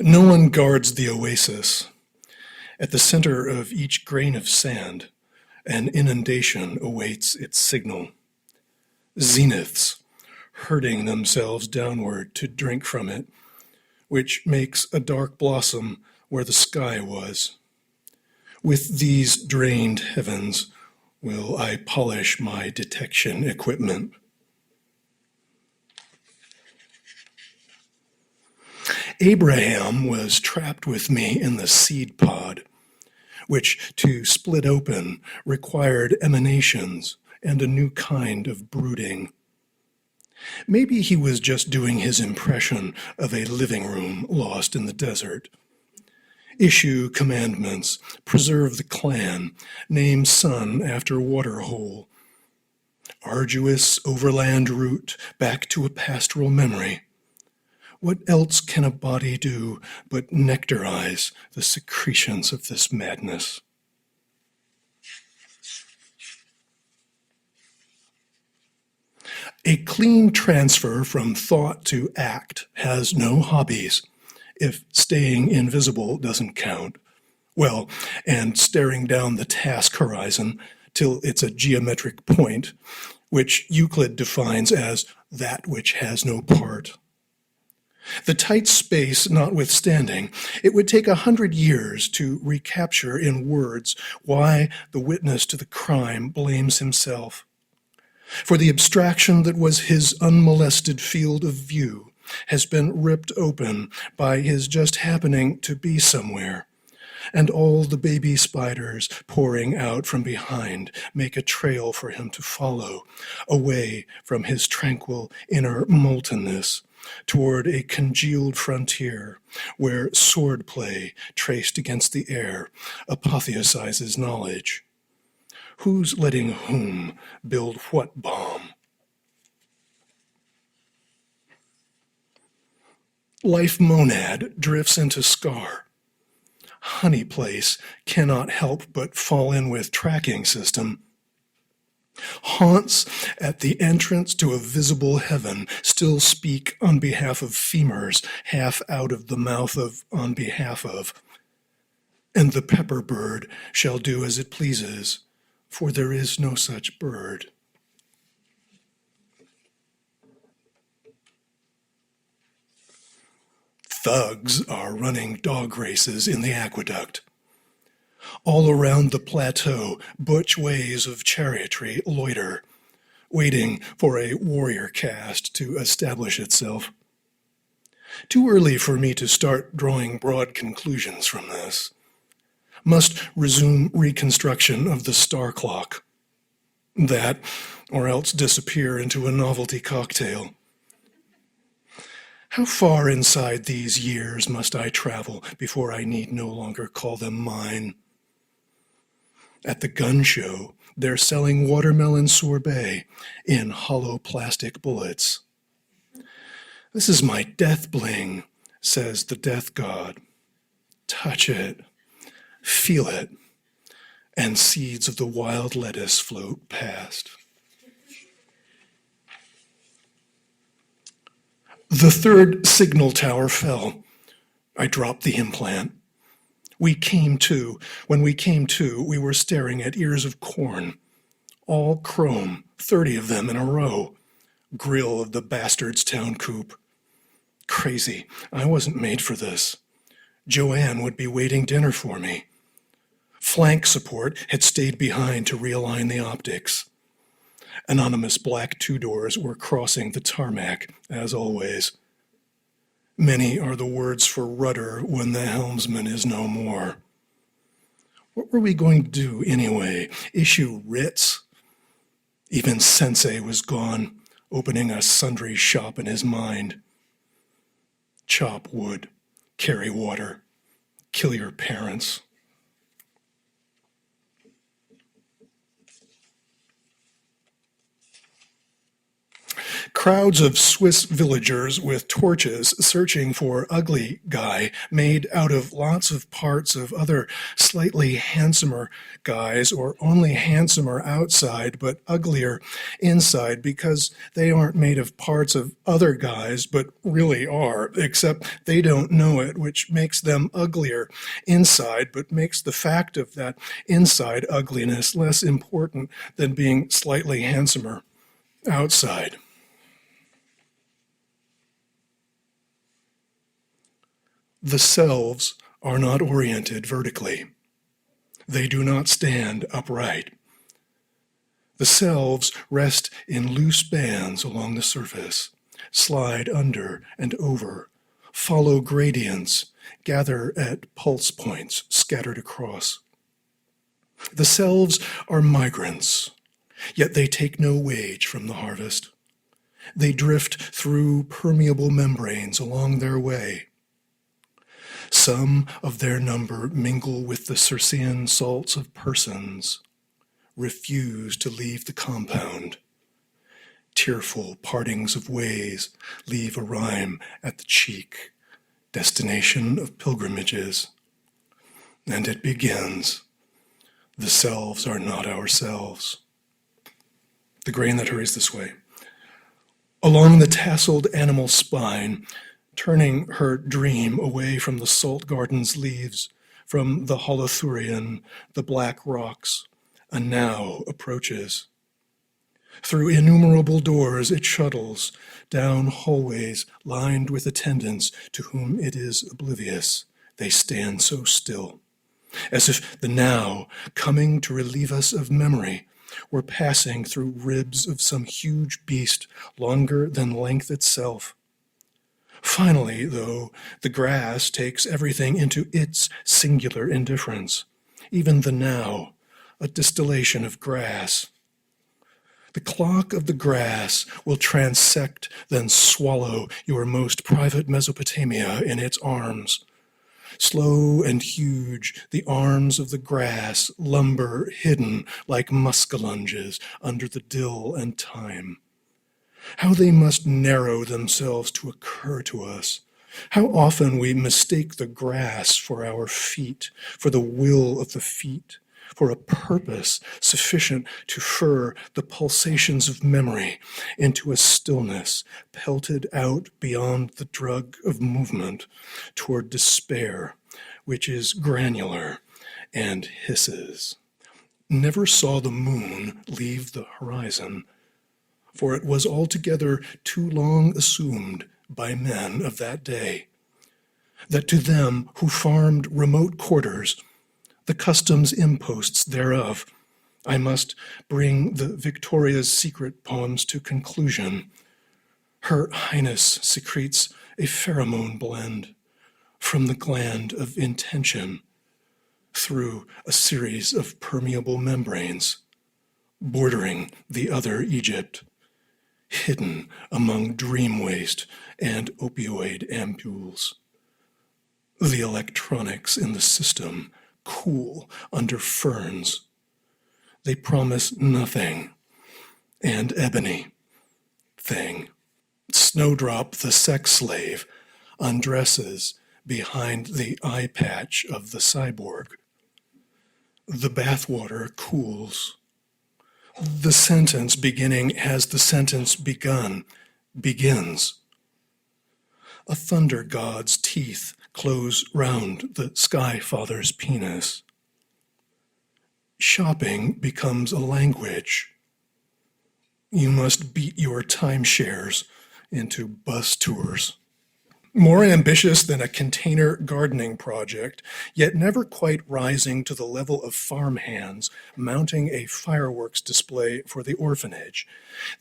No one guards the oasis. At the center of each grain of sand, an inundation awaits its signal. Zeniths, herding themselves downward to drink from it, which makes a dark blossom where the sky was. With these drained heavens will I polish my detection equipment. Abraham was trapped with me in the seed pod, which to split open required emanations and a new kind of brooding. Maybe he was just doing his impression of a living room lost in the desert. Issue commandments, preserve the clan, name son after waterhole. Arduous overland route back to a pastoral memory. What else can a body do but nectarize the secretions of this madness? A clean transfer from thought to act has no hobbies, if staying invisible doesn't count. Well, and staring down the task horizon till it's a geometric point, which Euclid defines as that which has no part. The tight space notwithstanding, it would take 100 years to recapture in words why the witness to the crime blames himself. For the abstraction that was his unmolested field of view has been ripped open by his just happening to be somewhere, and all the baby spiders pouring out from behind make a trail for him to follow, away from his tranquil inner moltenness, toward a congealed frontier where swordplay traced against the air apotheosizes knowledge. Who's letting whom build what bomb? Life monad drifts into scar. Honey place cannot help but fall in with tracking system. Haunts at the entrance to a visible heaven still speak on behalf of femurs half out of the mouth of on behalf of. And the pepper bird shall do as it pleases, for there is no such bird. Thugs are running dog races in the aqueduct. All around the plateau, butch ways of chariotry loiter, waiting for a warrior caste to establish itself. Too early for me to start drawing broad conclusions from this. Must resume reconstruction of the star clock. That, or else disappear into a novelty cocktail. How far inside these years must I travel before I need no longer call them mine? At the gun show, they're selling watermelon sorbet in hollow plastic bullets. This is my death bling, says the death god. Touch it, feel it, and seeds of the wild lettuce float past. The third signal tower fell. I dropped the implant. When we came to, we were staring at ears of corn, all chrome, 30 of them in a row. Grill of the bastard's town coop. Crazy, I wasn't made for this. Joanne would be waiting dinner for me. Flank support had stayed behind to realign the optics. Anonymous black two-doors were crossing the tarmac, as always. Many are the words for rudder when the helmsman is no more. What were we going to do anyway? Issue writs? Even Sensei was gone, opening a sundry shop in his mind. Chop wood, carry water, kill your parents. Crowds of Swiss villagers with torches searching for ugly guy made out of lots of parts of other slightly handsomer guys, or only handsomer outside but uglier inside, because they aren't made of parts of other guys but really are, except they don't know it, which makes them uglier inside but makes the fact of that inside ugliness less important than being slightly handsomer outside. The selves are not oriented vertically. They do not stand upright. The selves rest in loose bands along the surface, slide under and over, follow gradients, gather at pulse points scattered across. The selves are migrants, yet they take no wage from the harvest. They drift through permeable membranes along their way. Some of their number mingle with the Circean salts of persons, refuse to leave the compound. Tearful partings of ways leave a rime at the cheek, destination of pilgrimages. And it begins. The selves are not ourselves. The grain that hurries this way. Along the tasseled animal spine, turning her dream away from the salt garden's leaves, from the holothurian, the black rocks, a now approaches. Through innumerable doors it shuttles, down hallways lined with attendants to whom it is oblivious. They stand so still, as if the now, coming to relieve us of memory, were passing through ribs of some huge beast longer than length itself. Finally, though, the grass takes everything into its singular indifference, even the now, a distillation of grass. The clock of the grass will transect, then swallow your most private Mesopotamia in its arms. Slow and huge, the arms of the grass lumber hidden like muskellunges under the dill and thyme. How they must narrow themselves to occur to us. How often we mistake the grass for our feet, for the will of the feet, for a purpose sufficient to fur the pulsations of memory into a stillness pelted out beyond the drug of movement toward despair, which is granular and hisses. Never saw the moon leave the horizon, for it was altogether too long assumed by men of that day, that to them who farmed remote quarters, the customs imposts thereof, I must bring the Victoria's Secret poems to conclusion. Her Highness secretes a pheromone blend from the gland of intention through a series of permeable membranes, bordering the other Egypt, hidden among dream waste and opioid ampules. The electronics in the system cool under ferns. They promise nothing, and ebony thing. Snowdrop the sex slave undresses behind the eye patch of the cyborg. The bathwater cools. The sentence beginning has the sentence begun, begins. A thunder god's teeth close round the sky father's penis. Shopping becomes a language. You must beat your timeshares into bus tours. More ambitious than a container gardening project, yet never quite rising to the level of farmhands mounting a fireworks display for the orphanage,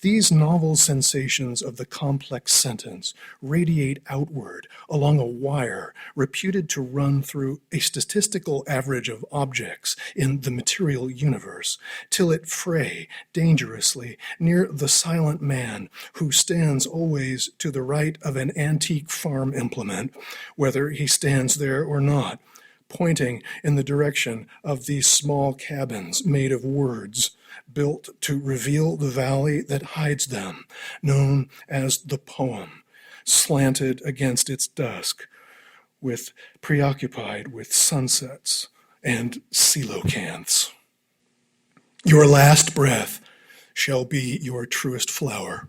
these novel sensations of the complex sentence radiate outward along a wire reputed to run through a statistical average of objects in the material universe, till it fray dangerously near the silent man who stands always to the right of an antique farm implement, whether he stands there or not, pointing in the direction of these small cabins made of words, built to reveal the valley that hides them, known as the poem, slanted against its dusk, preoccupied with sunsets and coelacanths. Your last breath shall be your truest flower,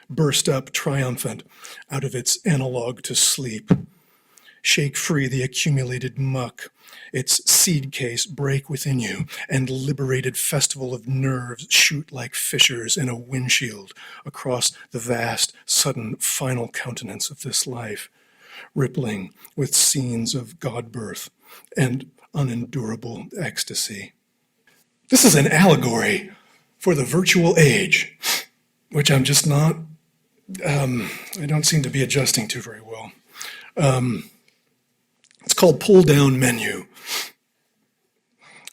burst up triumphant out of its analog to sleep. Shake free the accumulated muck, its seed case break within you, and liberated festival of nerves shoot like fissures in a windshield across the vast, sudden, final countenance of this life, rippling with scenes of God-birth and unendurable ecstasy. This is an allegory for the virtual age, which I'm just not, I don't seem to be adjusting to very well. It's called pull-down menu.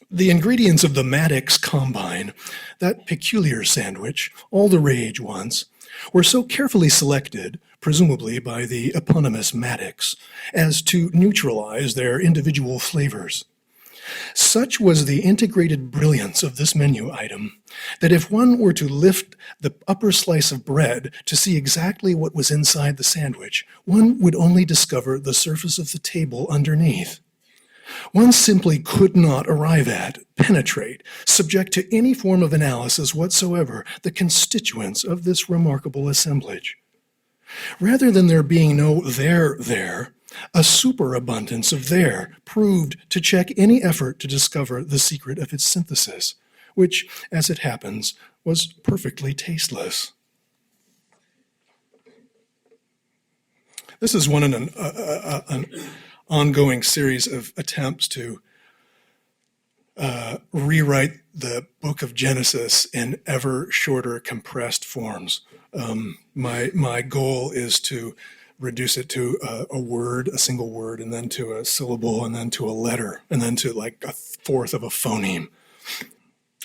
The ingredients of the Maddox Combine, that peculiar sandwich, all the rage once, were so carefully selected, presumably by the eponymous Maddox, as to neutralize their individual flavors. Such was the integrated brilliance of this menu item that if one were to lift the upper slice of bread to see exactly what was inside the sandwich, one would only discover the surface of the table underneath. One simply could not arrive at, penetrate, subject to any form of analysis whatsoever, the constituents of this remarkable assemblage. Rather than there being no there, a superabundance of there proved to check any effort to discover the secret of its synthesis, which, as it happens, was perfectly tasteless. This is one in an ongoing series of attempts to rewrite the book of Genesis in ever shorter compressed forms. My goal is to reduce it to a word, a single word, and then to a syllable, and then to a letter, and then to like a fourth of a phoneme.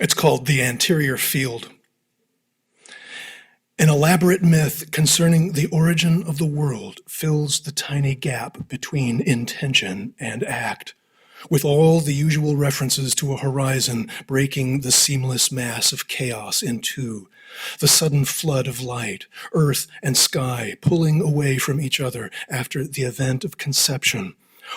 It's called The Anterior Field. An elaborate myth concerning the origin of the world fills the tiny gap between intention and act, with all the usual references to a horizon breaking the seamless mass of chaos in two, the sudden flood of light, earth and sky pulling away from each other after the event of conception,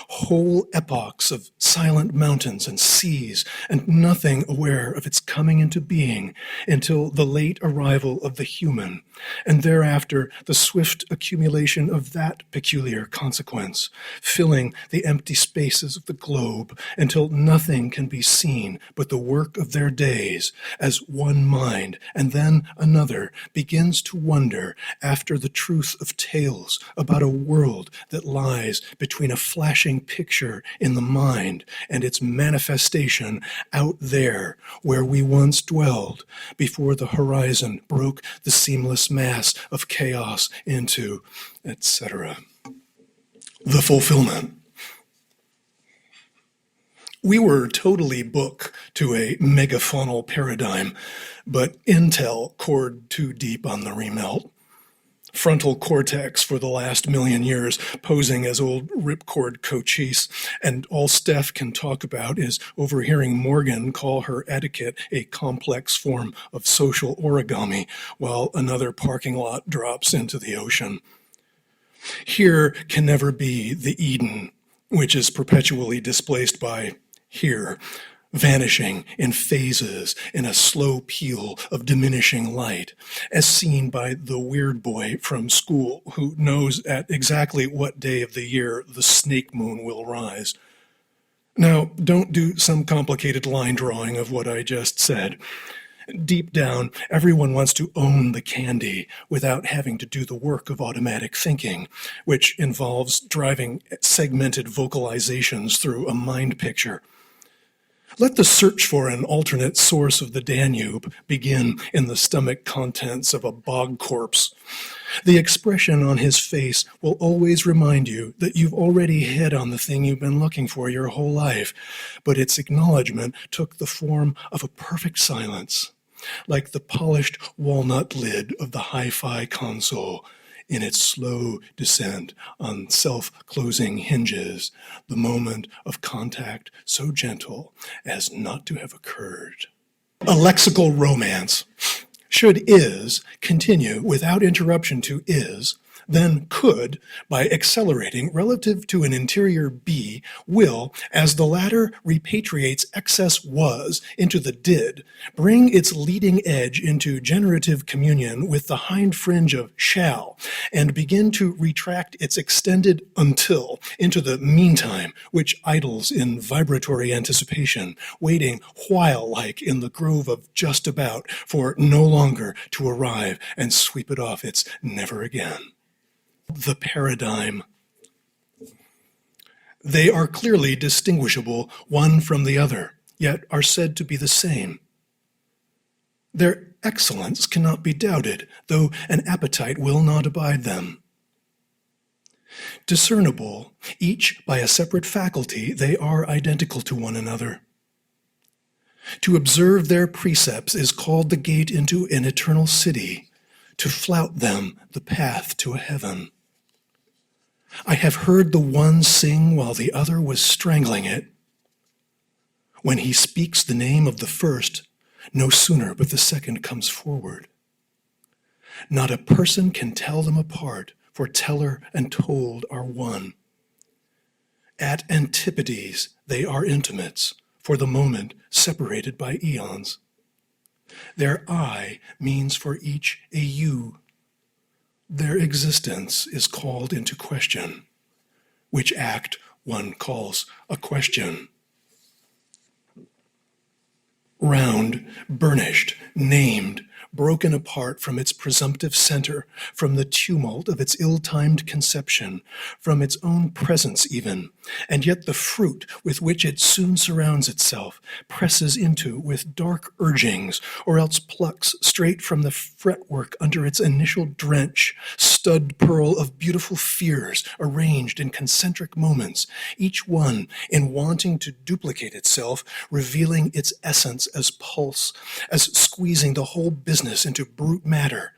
whole epochs of silent mountains and seas, and nothing aware of its coming into being until the late arrival of the human, and thereafter the swift accumulation of that peculiar consequence, filling the empty spaces of the globe until nothing can be seen but the work of their days, as one mind and then another begins to wonder after the truth of tales about a world that lies between a flashing picture in the mind and its manifestation out there where we once dwelled before the horizon broke the seamless mass of chaos into, etc. The fulfillment. We were totally book to a megafaunal paradigm, but Intel cored too deep on the remelt. Frontal cortex for the last million years posing as old ripcord cochise, and all Steph can talk about is overhearing Morgan call her etiquette a complex form of social origami while another parking lot drops into the ocean. Here can never be the Eden, which is perpetually displaced by here, vanishing in phases in a slow peel of diminishing light, as seen by the weird boy from school who knows at exactly what day of the year the snake moon will rise. Now, don't do some complicated line drawing of what I just said. Deep down, everyone wants to own the candy without having to do the work of automatic thinking, which involves driving segmented vocalizations through a mind picture. Let the search for an alternate source of the Danube begin in the stomach contents of a bog corpse. The expression on his face will always remind you that you've already hit on the thing you've been looking for your whole life, but its acknowledgement took the form of a perfect silence, like the polished walnut lid of the hi-fi console. in its slow descent on self-closing hinges, the moment of contact so gentle as not to have occurred. A lexical romance. Should is continue without interruption to is, then could, by accelerating relative to an interior be, will, as the latter repatriates excess was into the did, bring its leading edge into generative communion with the hind fringe of shall, and begin to retract its extended until into the meantime, which idles in vibratory anticipation, waiting while-like in the grove of just about, for no longer to arrive and sweep it off its never again. The paradigm. They are clearly distinguishable one from the other, yet are said to be the same. Their excellence cannot be doubted, though an appetite will not abide them. Discernible, each by a separate faculty, they are identical to one another. To observe their precepts is called the gate into an eternal city, to flout them the path to a heaven. I have heard the one sing while the other was strangling it. When he speaks the name of the first, no sooner but the second comes forward. Not a person can tell them apart, for teller and told are one. At antipodes they are intimates, for the moment separated by eons. Their I means for each a you. Their existence is called into question, which act one calls a question. Round, burnished, named, broken apart from its presumptive center, from the tumult of its ill-timed conception, from its own presence even, and yet the fruit with which it soon surrounds itself, presses into with dark urgings, or else plucks straight from the fretwork under its initial drench, stud pearl of beautiful fears arranged in concentric moments, each one, in wanting to duplicate itself, revealing its essence as pulse, as squeezing the whole business into brute matter.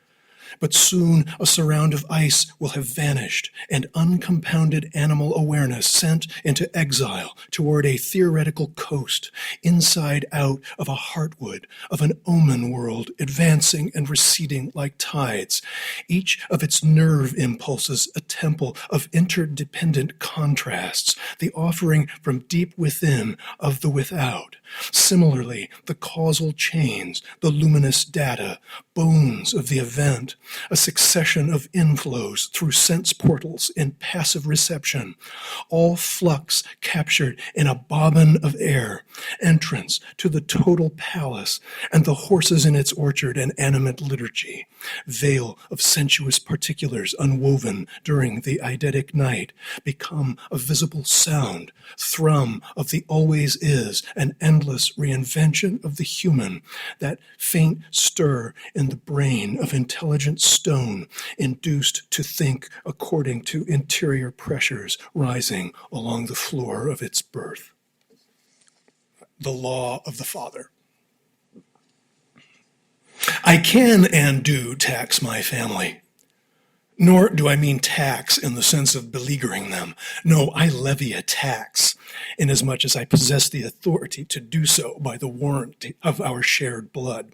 But soon a surround of ice will have vanished, and uncompounded animal awareness sent into exile toward a theoretical coast, inside out of a heartwood, of an omen world, advancing and receding like tides, each of its nerve impulses a temple of interdependent contrasts, the offering from deep within of the without. Similarly, the causal chains, the luminous data, bones of the event, a succession of inflows through sense portals in passive reception, all flux captured in a bobbin of air, entrance to the total palace, and the horses in its orchard and animate liturgy, veil of sensuous particulars unwoven during the eidetic night, become a visible sound, thrum of the always is, an endless reinvention of the human, that faint stir in the brain of intelligent stone, induced to think according to interior pressures rising along the floor of its birth. The law of the father. I can and do tax my family. Nor do I mean tax in the sense of beleaguering them. No, I levy a tax, inasmuch as I possess the authority to do so by the warrant of our shared blood.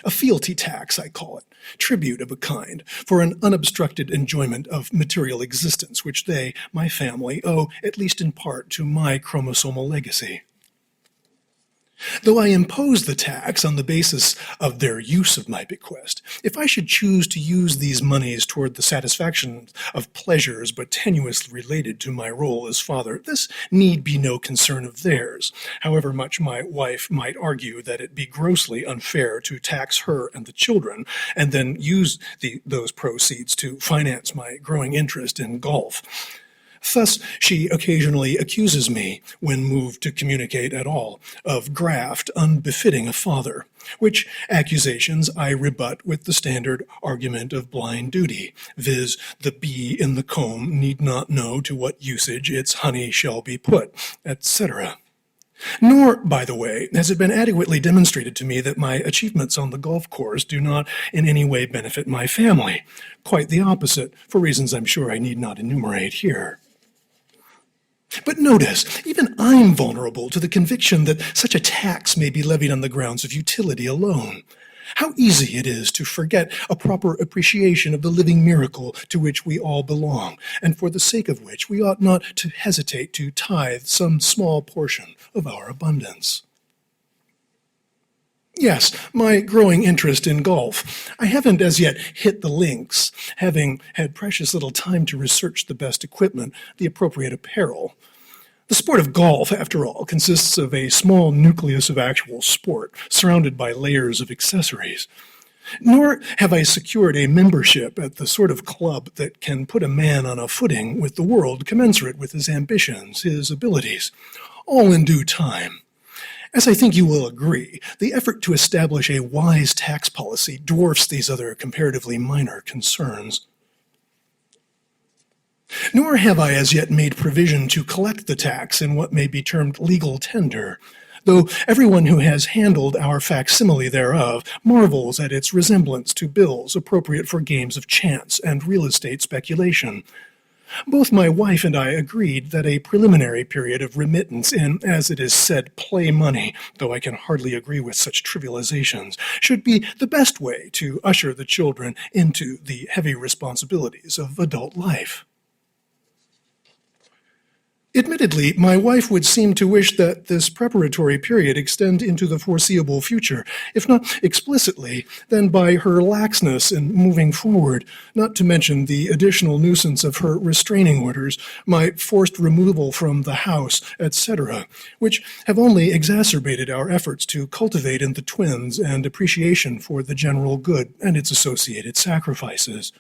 A fealty tax, I call it, tribute of a kind, for an unobstructed enjoyment of material existence, which they, my family, owe, at least in part, to my chromosomal legacy. Though I impose the tax on the basis of their use of my bequest, if I should choose to use these monies toward the satisfaction of pleasures but tenuously related to my role as father, this need be no concern of theirs, however much my wife might argue that it be grossly unfair to tax her and the children, and then use those proceeds to finance my growing interest in golf. Thus, she occasionally accuses me, when moved to communicate at all, of graft unbefitting a father, which accusations I rebut with the standard argument of blind duty, viz., the bee in the comb need not know to what usage its honey shall be put, etc. Nor, by the way, has it been adequately demonstrated to me that my achievements on the golf course do not in any way benefit my family. Quite the opposite, for reasons I'm sure I need not enumerate here. But notice, even I'm vulnerable to the conviction that such a tax may be levied on the grounds of utility alone. How easy it is to forget a proper appreciation of the living miracle to which we all belong, and for the sake of which we ought not to hesitate to tithe some small portion of our abundance. Yes, my growing interest in golf. I haven't as yet hit the links, having had precious little time to research the best equipment, the appropriate apparel. The sport of golf, after all, consists of a small nucleus of actual sport, surrounded by layers of accessories. Nor have I secured a membership at the sort of club that can put a man on a footing with the world commensurate with his ambitions, his abilities, all in due time. As I think you will agree, the effort to establish a wise tax policy dwarfs these other comparatively minor concerns. Nor have I as yet made provision to collect the tax in what may be termed legal tender, though everyone who has handled our facsimile thereof marvels at its resemblance to bills appropriate for games of chance and real estate speculation. Both my wife and I agreed that a preliminary period of remittance in, as it is said, play money, though I can hardly agree with such trivializations, should be the best way to usher the children into the heavy responsibilities of adult life. Admittedly, my wife would seem to wish that this preparatory period extend into the foreseeable future, if not explicitly, then by her laxness in moving forward, not to mention the additional nuisance of her restraining orders, my forced removal from the house, etc., which have only exacerbated our efforts to cultivate in the twins an appreciation for the general good and its associated sacrifices.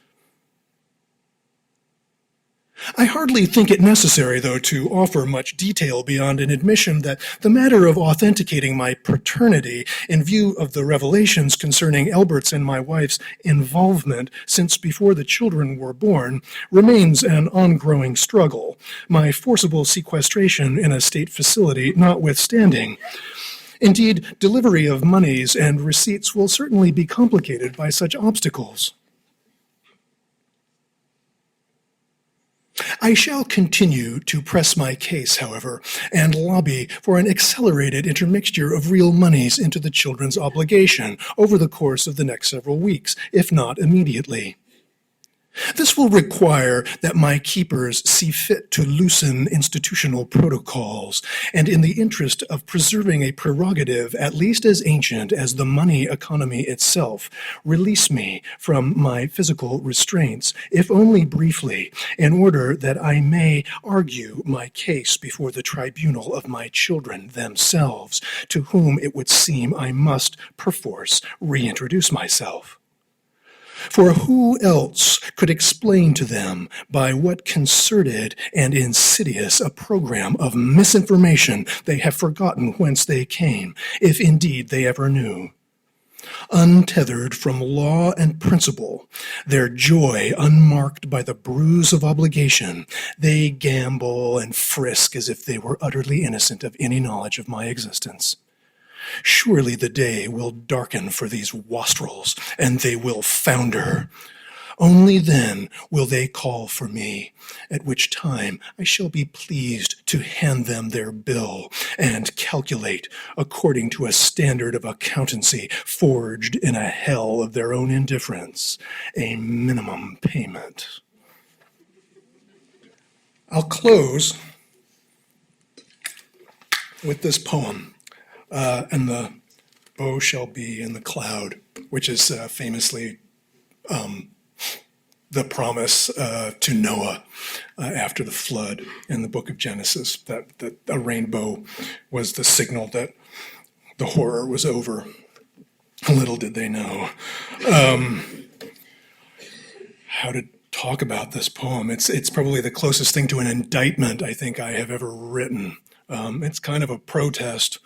I hardly think it necessary, though, to offer much detail beyond an admission that the matter of authenticating my paternity in view of the revelations concerning Albert's and my wife's involvement since before the children were born remains an ongoing struggle, my forcible sequestration in a state facility notwithstanding. Indeed, delivery of monies and receipts will certainly be complicated by such obstacles. I shall continue to press my case, however, and lobby for an accelerated intermixture of real monies into the children's obligation over the course of the next several weeks, if not immediately. This will require that my keepers see fit to loosen institutional protocols, and in the interest of preserving a prerogative at least as ancient as the money economy itself, release me from my physical restraints, if only briefly, in order that I may argue my case before the tribunal of my children themselves, to whom it would seem I must, perforce, reintroduce myself. For who else could explain to them by what concerted and insidious a program of misinformation they have forgotten whence they came, if indeed they ever knew? Untethered from law and principle, their joy unmarked by the bruise of obligation, they gambol and frisk as if they were utterly innocent of any knowledge of my existence. Surely the day will darken for these wastrels, and they will founder. Only then will they call for me, at which time I shall be pleased to hand them their bill and calculate, according to a standard of accountancy forged in a hell of their own indifference, a minimum payment. I'll close with this poem. And the bow shall be in the cloud, which is famously the promise to Noah after the flood in the book of Genesis, that a rainbow was the signal that the horror was over. Little did they know how to talk about this poem. It's probably the closest thing to an indictment I think I have ever written. It's kind of a protest,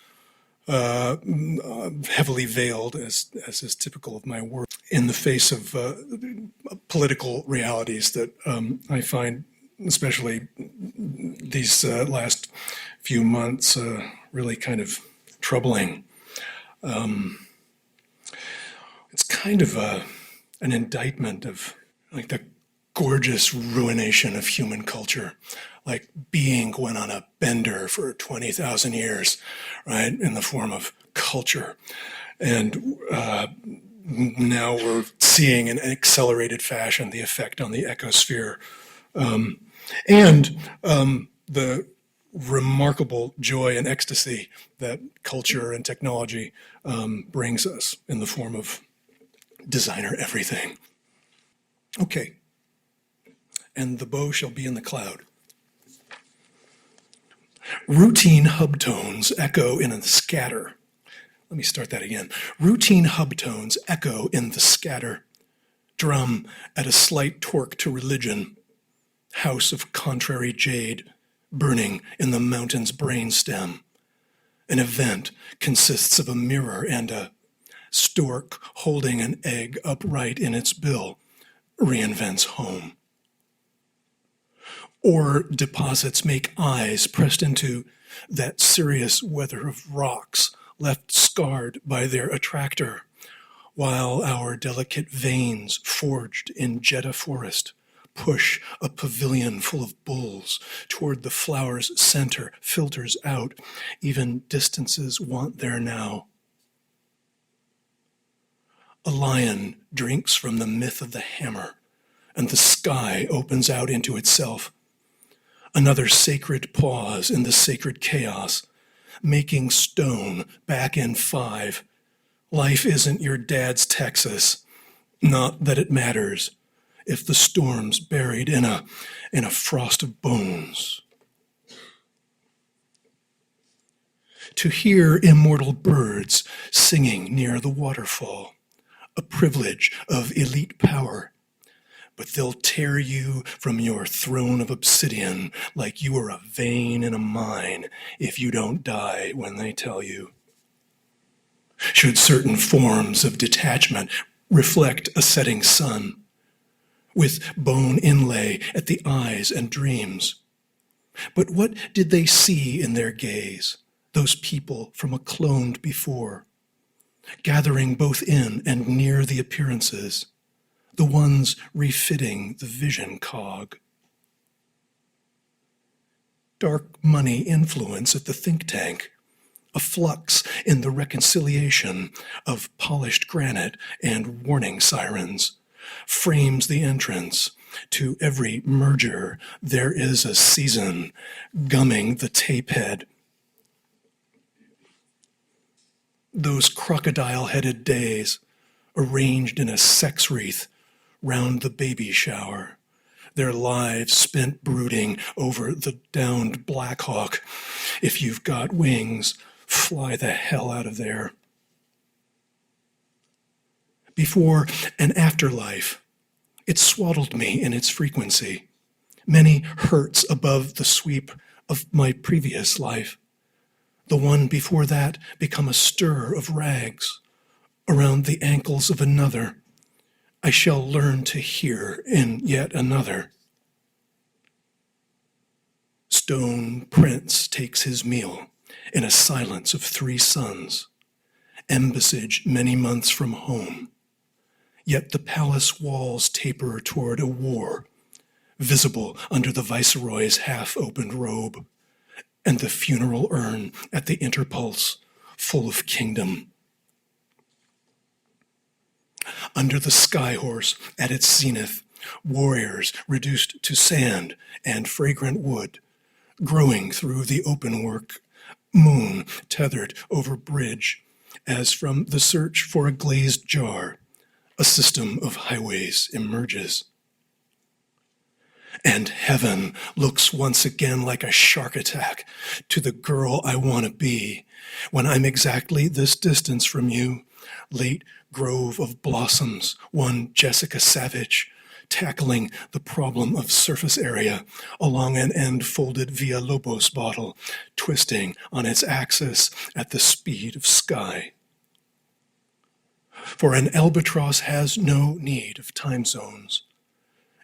heavily veiled, as is typical of my work, in the face of political realities that I find, especially these last few months really kind of troubling. It's kind of an indictment of like the gorgeous ruination of human culture. Like being went on a bender for 20,000 years, right, in the form of culture. And now we're seeing in an accelerated fashion the effect on the ecosphere. And the remarkable joy and ecstasy that culture and technology brings us in the form of designer everything. Okay. And the bow shall be in the cloud. Routine hub tones echo in a scatter. Let me start that again. Routine hub tones echo in the scatter. Drum at a slight torque to religion. House of contrary jade, burning in the mountain's brainstem. An event consists of a mirror and a stork holding an egg upright in its bill reinvents home. Or deposits make eyes pressed into that serious weather of rocks left scarred by their attractor, while our delicate veins forged in Jeddah forest push a pavilion full of bulls toward the flower's center, filters out, even distances want there now. A lion drinks from the myth of the hammer, and the sky opens out into itself. Another sacred pause in the sacred chaos, making stone back in 5. Life isn't your dad's Texas, not that it matters, if the storm's buried in a frost of bones. To hear immortal birds singing near the waterfall, a privilege of elite power, but they'll tear you from your throne of obsidian like you are a vein in a mine if you don't die when they tell you. Should certain forms of detachment reflect a setting sun, with bone inlay at the eyes and dreams? But what did they see in their gaze, those people from a cloned before, gathering both in and near the appearances, the ones refitting the vision cog? Dark money influence at the think tank, a flux in the reconciliation of polished granite and warning sirens, frames the entrance. To every merger there is a season, gumming the tape head. Those crocodile-headed days, arranged in a sex wreath round the baby shower, their lives spent brooding over the downed Blackhawk. If you've got wings, fly the hell out of there. Before an afterlife, it swaddled me in its frequency, many hertz above the sweep of my previous life. The one before that become a stir of rags around the ankles of another. I shall learn to hear in yet another. Stone Prince takes his meal in a silence of 3 suns, embassage many months from home. Yet the palace walls taper toward a war, visible under the viceroy's half-opened robe, and the funeral urn at the interpulse, full of kingdom. Under the skyhorse at its zenith, warriors reduced to sand and fragrant wood, growing through the open work, moon tethered over bridge, as from the search for a glazed jar, a system of highways emerges. And heaven looks once again like a shark attack to the girl I want to be, when I'm exactly this distance from you, late grove of blossoms, one Jessica Savage, tackling the problem of surface area along an end-folded Villalobos bottle, twisting on its axis at the speed of sky. For an albatross has no need of time zones,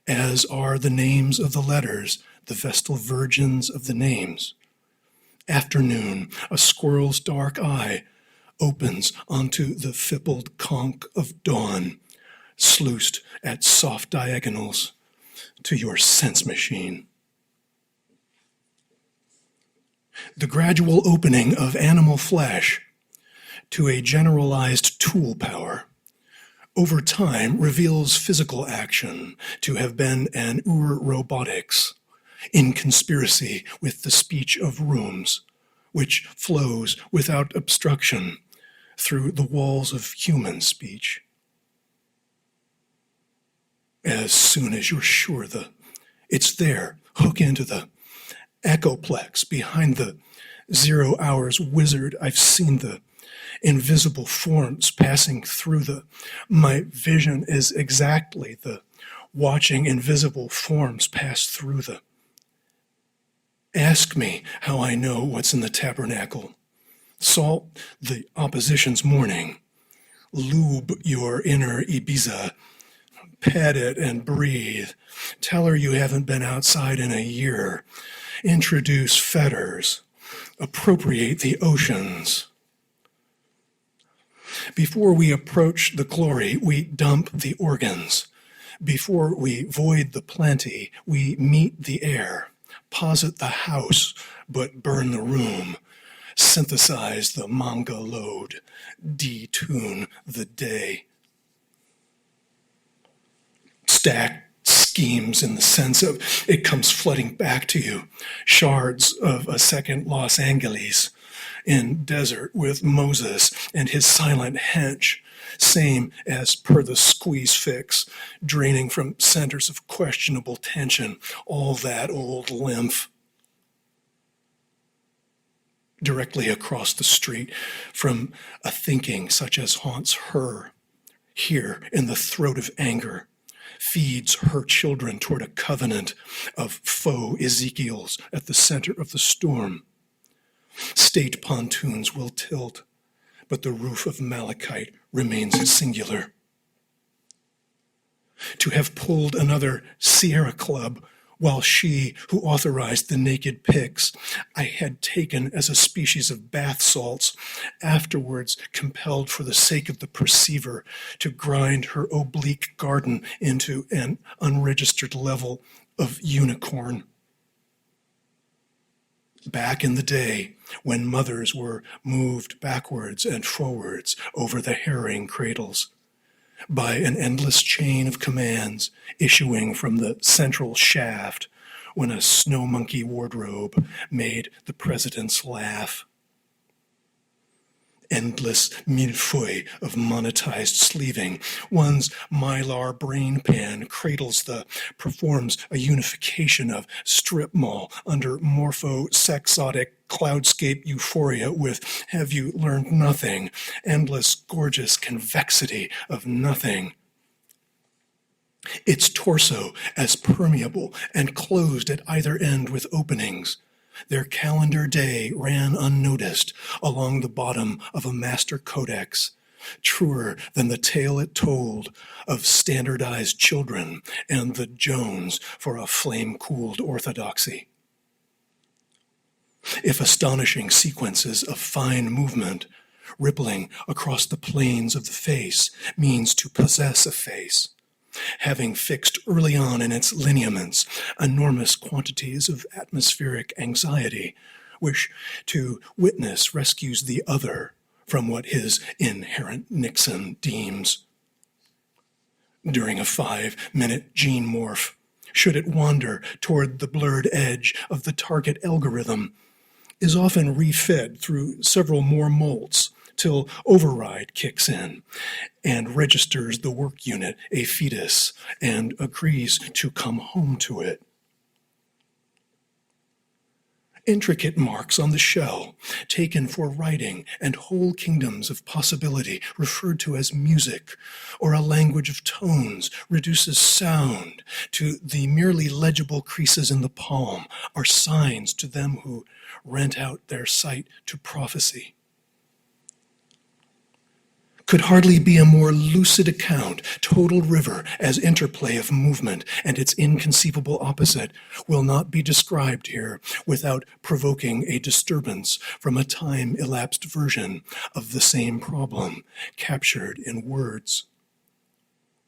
as are the names of the letters, the Vestal virgins of the names. Afternoon, a squirrel's dark eye opens onto the fippled conch of dawn, sluiced at soft diagonals to your sense machine. The gradual opening of animal flesh to a generalized tool power over time reveals physical action to have been an robotics in conspiracy with the speech of rooms, which flows without obstruction through the walls of human speech. As soon as you're sure it's there, hook into the echoplex behind the 0 hours wizard. I've seen the invisible forms passing through my vision is exactly the watching invisible forms pass through ask me how I know what's in the tabernacle. Salt the opposition's mourning. Lube your inner Ibiza. Pet it and breathe. Tell her you haven't been outside in a year. Introduce fetters. Appropriate the oceans. Before we approach the glory, we dump the organs. Before we void the plenty, we meet the air. Posit the house, but burn the room. Synthesize the manga load. Detune the day. Stack schemes in the sense of it comes flooding back to you. Shards of a second Los Angeles in desert with Moses and his silent hench, same as per the squeeze fix, draining from centers of questionable tension, all that old lymph. Directly across the street from a thinking such as haunts her, here in the throat of anger, feeds her children toward a covenant of faux Ezekiels at the center of the storm. State pontoons will tilt, but the roof of malachite remains singular. To have pulled another Sierra Club while she who authorized the naked pics I had taken as a species of bath salts, afterwards compelled for the sake of the perceiver to grind her oblique garden into an unregistered level of unicorn. Back in the day, when mothers were moved backwards and forwards over the herring cradles, by an endless chain of commands issuing from the central shaft when a snow monkey wardrobe made the presidents laugh. Endless millefeuille of monetized sleeving. One's mylar brain pan performs a unification of strip mall under morpho-sexotic cloudscape euphoria with have you learned nothing, endless gorgeous convexity of nothing. Its torso as permeable and closed at either end with openings. Their calendar day ran unnoticed along the bottom of a master codex, truer than the tale it told of standardized children and the Jones for a flame-cooled orthodoxy. If astonishing sequences of fine movement, rippling across the planes of the face, means to possess a face, having fixed early on in its lineaments enormous quantities of atmospheric anxiety, which to witness rescues the other from what his inherent Nixon deems. During a 5-minute gene morph, should it wander toward the blurred edge of the target algorithm, is often refed through several more molts till override kicks in and registers the work unit a fetus and agrees to come home to it. Intricate marks on the shell, taken for writing, and whole kingdoms of possibility referred to as music, or a language of tones, reduces sound to the merely legible creases in the palm, are signs to them who rent out their sight to prophecy. could hardly be a more lucid account. Total river as interplay of movement and its inconceivable opposite will not be described here without provoking a disturbance from a time-elapsed version of the same problem, captured in words.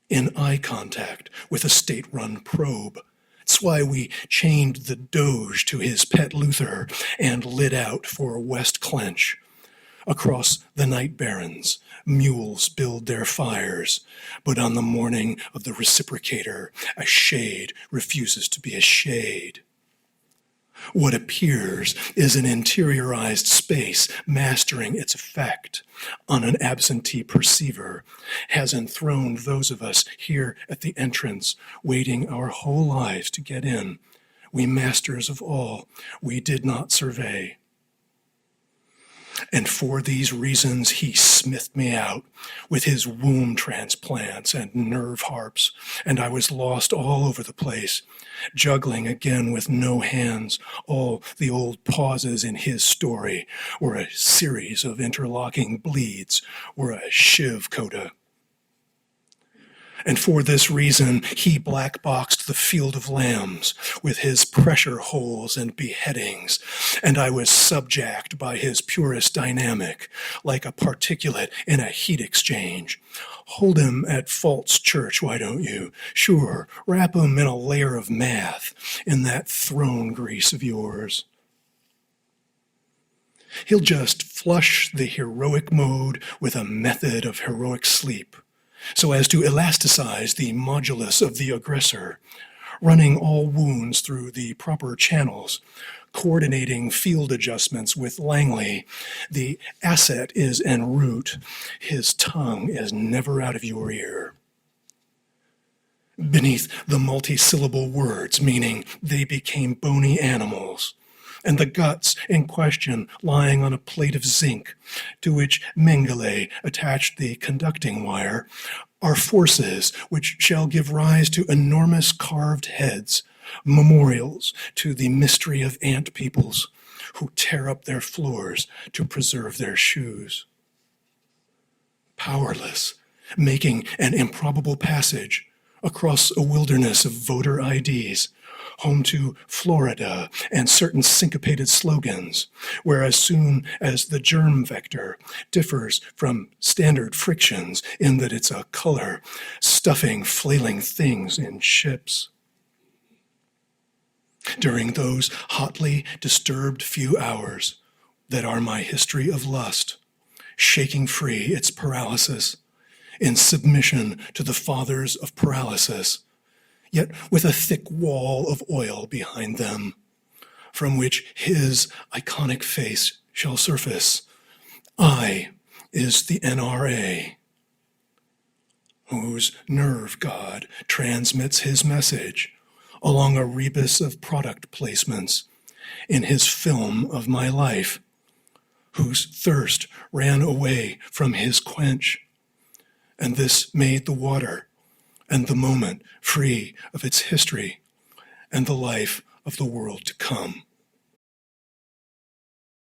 In eye contact with a state-run probe. It's why we chained the Doge to his pet Luther and lit out for West Clench. Across the night barrens, mules build their fires, but on the morning of the reciprocator, a shade refuses to be a shade. What appears is an interiorized space mastering its effect on an absentee perceiver, has enthroned those of us here at the entrance, waiting our whole lives to get in. We masters of all we did not survey. And for these reasons he smithed me out with his womb transplants and nerve harps, and I was lost all over the place, juggling again with no hands. All the old pauses in his story were a series of interlocking bleeds, or a shiv coda. And for this reason, he black-boxed the field of lambs with his pressure holes and beheadings, and I was subject by his purest dynamic, like a particulate in a heat exchange. Hold him at False Church, why don't you? Sure, wrap him in a layer of math, in that throne grease of yours. He'll just flush the heroic mode with a method of heroic sleep, so as to elasticize the modulus of the aggressor, running all wounds through the proper channels, coordinating field adjustments with Langley. The asset is en route. His tongue is never out of your ear. Beneath the multisyllable words, meaning they became bony animals, and the guts in question lying on a plate of zinc, to which Mengele attached the conducting wire, are forces which shall give rise to enormous carved heads, memorials to the mystery of ant peoples who tear up their floors to preserve their shoes. Powerless, making an improbable passage across a wilderness of voter IDs, home to Florida and certain syncopated slogans, where as soon as the germ vector differs from standard frictions in that it's a color, stuffing flailing things in ships. During those hotly disturbed few hours that are my history of lust, shaking free its paralysis, in submission to the fathers of paralysis, yet with a thick wall of oil behind them, from which his iconic face shall surface. I is the NRA, whose nerve god transmits his message along a rebus of product placements in his film of my life, whose thirst ran away from his quench, and this made the water and the moment free of its history and the life of the world to come.